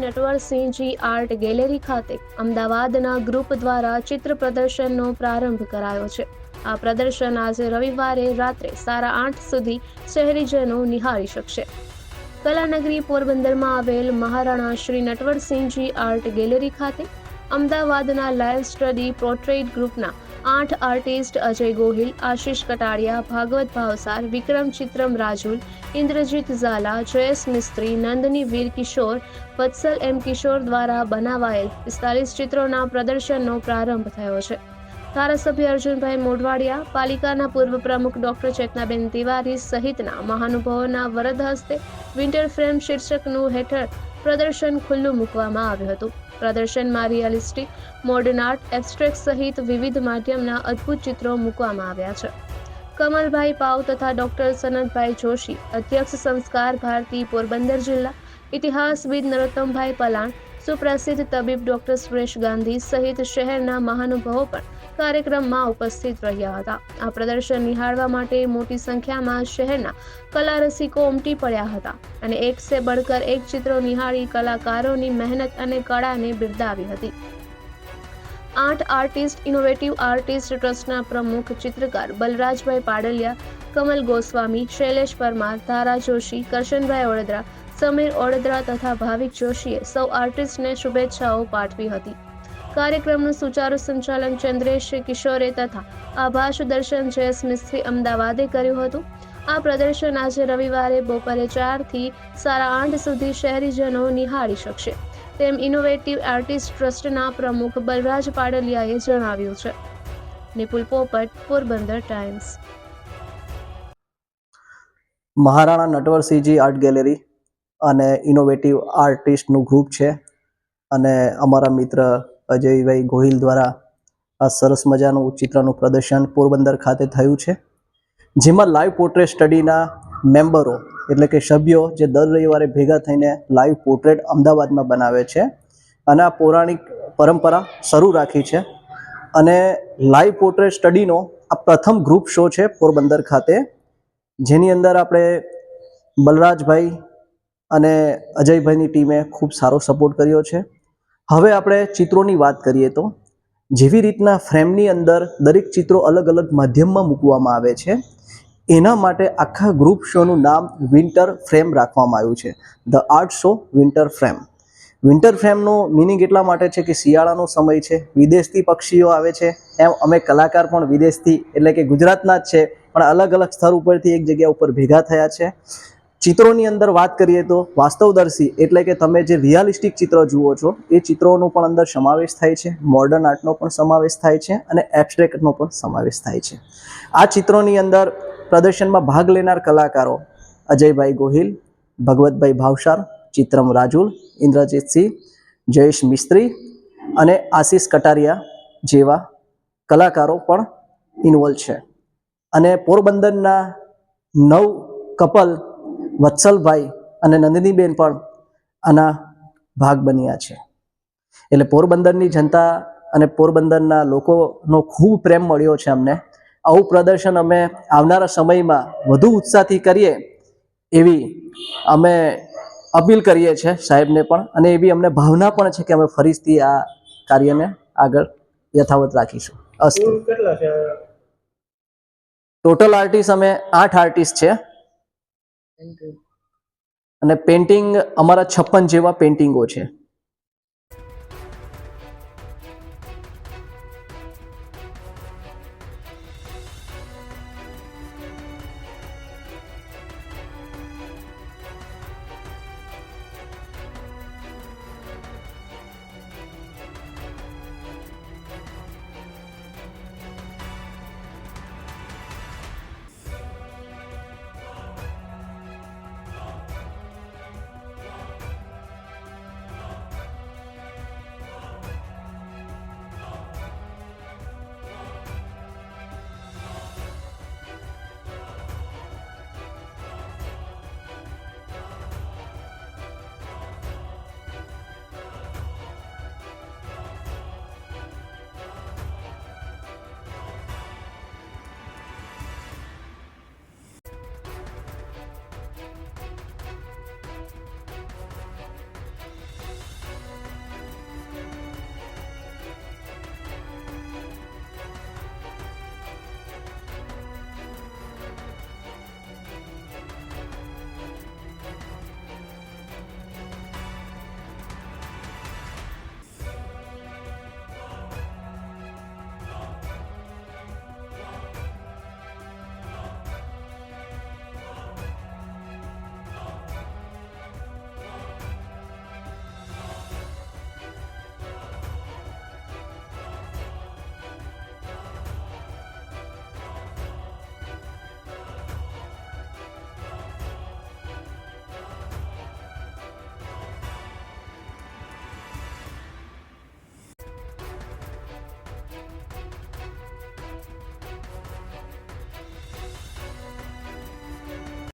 Natwarsinhji art gallery ખાતે અમદાવાદના group દ્વારા ચિત્ર પ્રદર્શનનો પ્રારંભ કરાયો છે। આ પ્રદર્શન આજે રવિવારે રાત્રે 8:30 સુધી શહેરીજનો નિહાળી શકશે। કલાનગરી પોરબંદરમાં આવેલ મહારાણા શ્રી નટવરસિંહજી આર્ટ ગેલેરી ખાતે અમદાવાદના લાઈવ સ્ટડી પોર્ટ્રેટ ગ્રુપના 8 આર્ટિસ્ટ અજય ગોહિલ, આશિષ કટારિયા, ભાગવત ભાવસાર, વિક્રમ ચિત્રમ રાજુલ, ઇન્દ્રજીત ઝાલા, જયેશ મિસ્ત્રી, નંદની વીર કિશોર, વત્સલ એમ કિશોર દ્વારા બનાવાયેલ 45 ચિત્રોના પ્રદર્શનનો પ્રારંભ થયો છે। ધારાસભ્ય અર્જુનભાઈ મોઢવાડિયા, પાલિકાના પૂર્વ પ્રમુખ ડોક્ટર ચેતનાબેન તિવારી સહિતના મહાનુભાવોના વરદ હસ્તે વિન્ટર ફ્રેમ શીર્ષકનું હેઠળ પ્રદર્શન ખુલ્લું મૂકવામાં આવ્યું હતું। પ્રદર્શનમાં રિયલિસ્ટિક, મોડર્ન આર્ટ, એબ્સ્ટ્રેક્ટ સહિત વિવિધ માધ્યમના અદ્ભુત ચિત્રો મૂકવામાં આવ્યા છે। કમલભાઈ પાવ તથા ડોક્ટર સનતભાઈ જોશી, અધ્યક્ષ સંસ્કાર ભારતી પોરબંદર જિલ્લા, ઇતિહાસવિદ નરોત્તમભાઈ પલાણ, સુપ્રસિદ્ધ તબીબ ડોક્ટર સુરેશ ગાંધી સહિત શહેરના મહાનુભાવો પણ કાર્યક્રમમાં ઉપસ્થિત રહ્યા હતા। આ પ્રદર્શન નિહાળવા માટે મોટી સંખ્યામાં શહેરના કલા રસિકો ઉમટી પડ્યા હતા અને એક સે બઢકર એક ચિત્રો નિહાળી કલાકારોની મહેનત અને કળાને બિરદાવી હતી। 8 આર્ટિસ્ટ ઇનોવેટિવ આર્ટિસ્ટ ટ્રસ્ટના પ્રમુખ ચિત્રકાર બલરાજભાઈ પાડલિયા, કમલ ગોસ્વામી, શૈલેષ પરમાર, ધારા જોશી, કરશનભાઈ ઓડેદરા, સમીર ઓડેદરા તથા ભાવિક જોશીએ સૌ આર્ટિસ્ટને શુભેચ્છાઓ પાઠવી હતી। કાર્યક્રમનું સુચારુ સંચાલન ચંદ્રેશ કિશોરે તથા આભાસ દર્શન જયેશ મિસ્ત્રી અમદાવાદે કર્યું હતું। આ પ્રદર્શન આજે રવિવારે બપોરે 4 થી 8:30 સુધી શહેરીજનો નિહાળી શકશે તેમ ઇનોવેટિવ આર્ટિસ્ટ ટ્રસ્ટના પ્રમુખ બલરાજ પાડલિયાએ જણાવ્યું છે। નિપુલ પોપટ, Porbandar times. Maharana Natwarsinhji art gallery અને ઇનોવેટિવ આર્ટિસ્ટનું ગ્રુપ છે અને અમારા મિત્ર અજયભાઈ ગોહિલ દ્વારા આ સરસ મજાનું ચિત્રનું પ્રદર્શન પોરબંદર ખાતે થયું છે, જેમાં લાઈવ પોર્ટ્રેટ સ્ટડીના મેમ્બરો એટલે કે સભ્યો જે દર રવિવારે ભેગા થઈને લાઈવ પોર્ટ્રેટ અમદાવાદમાં બનાવે છે અને આ પૌરાણિક પરંપરા શરૂ રાખી છે અને લાઈવ પોર્ટ્રેટ સ્ટડીનો આ પ્રથમ ગ્રુપ શો છે પોરબંદર ખાતે, જેની અંદર આપણે બલરાજભાઈ અને અજયભાઈની ટીમે ખૂબ સારો સપોર્ટ કર્યો છે। હવે આપણે ચિત્રોની વાત કરીએ તો જેવી રીતના ફ્રેમની અંદર દરેક ચિત્રો અલગ અલગ માધ્યમમાં મૂકવામાં આવે છે, એના માટે આખા ગ્રુપ શોનું નામ વિન્ટર ફ્રેમ રાખવામાં આવ્યું છે, the art show winter frame. Winter ફ્રેમનું મિનિંગ એટલા માટે છે કે શિયાળાનો સમય છે, વિદેશથી પક્ષીઓ આવે છે, એમ અમે કલાકાર પણ વિદેશથી એટલે કે ગુજરાતના જ છે પણ અલગ અલગ સ્તર ઉપરથી એક જગ્યા ઉપર ભેગા થયા છે। ચિત્રોની અંદર વાત કરીએ તો વાસ્તવદર્શી એટલે કે તમે જે રિયાલિસ્ટિક ચિત્ર જુઓ છો એ ચિત્રોનો પણ અંદર સમાવેશ થાય છે, મોડર્ન આર્ટનો પણ સમાવેશ થાય છે અને એબ્સ્ટ્રેક્ટનો પણ સમાવેશ થાય છે। આ ચિત્રોની અંદર પ્રદર્શનમાં ભાગ લેનાર કલાકારો અજયભાઈ ગોહિલ, ભગવતભાઈ ભાવસાર, ચિત્રમ રાજુલ, ઇન્દ્રજીતસિંહ, જયેશ મિસ્ત્રી અને આશિષ કટારિયા જેવા કલાકારો પણ ઇન્વોલ્વ છે અને પોરબંદરના 9 કપલ વત્સલભાઈ અને નંદનીબેન પણ આના ભાગ બન્યા છે। એટલે પોરબંદરની જનતા અને પોરબંદરના લોકોનો ખૂબ પ્રેમ મળ્યો છે અમને। આવું પ્રદર્શન અમે આવનારા સમયમાં વધુ ઉત્સાહથી કરીએ એવી અમે અપીલ કરીએ છીએ સાહેબને પણ, અને એવી અમને ભાવના પણ છે કે અમે ફરીથી આ કાર્યને આગળ યથાવત રાખીશું। અસ્તુ। ટોટલ આર્ટિસ્ટ અમે 8 આર્ટિસ્ટ છે અને પેઇન્ટિંગ અમારા 56 જેવા પેઇન્ટિંગો છે।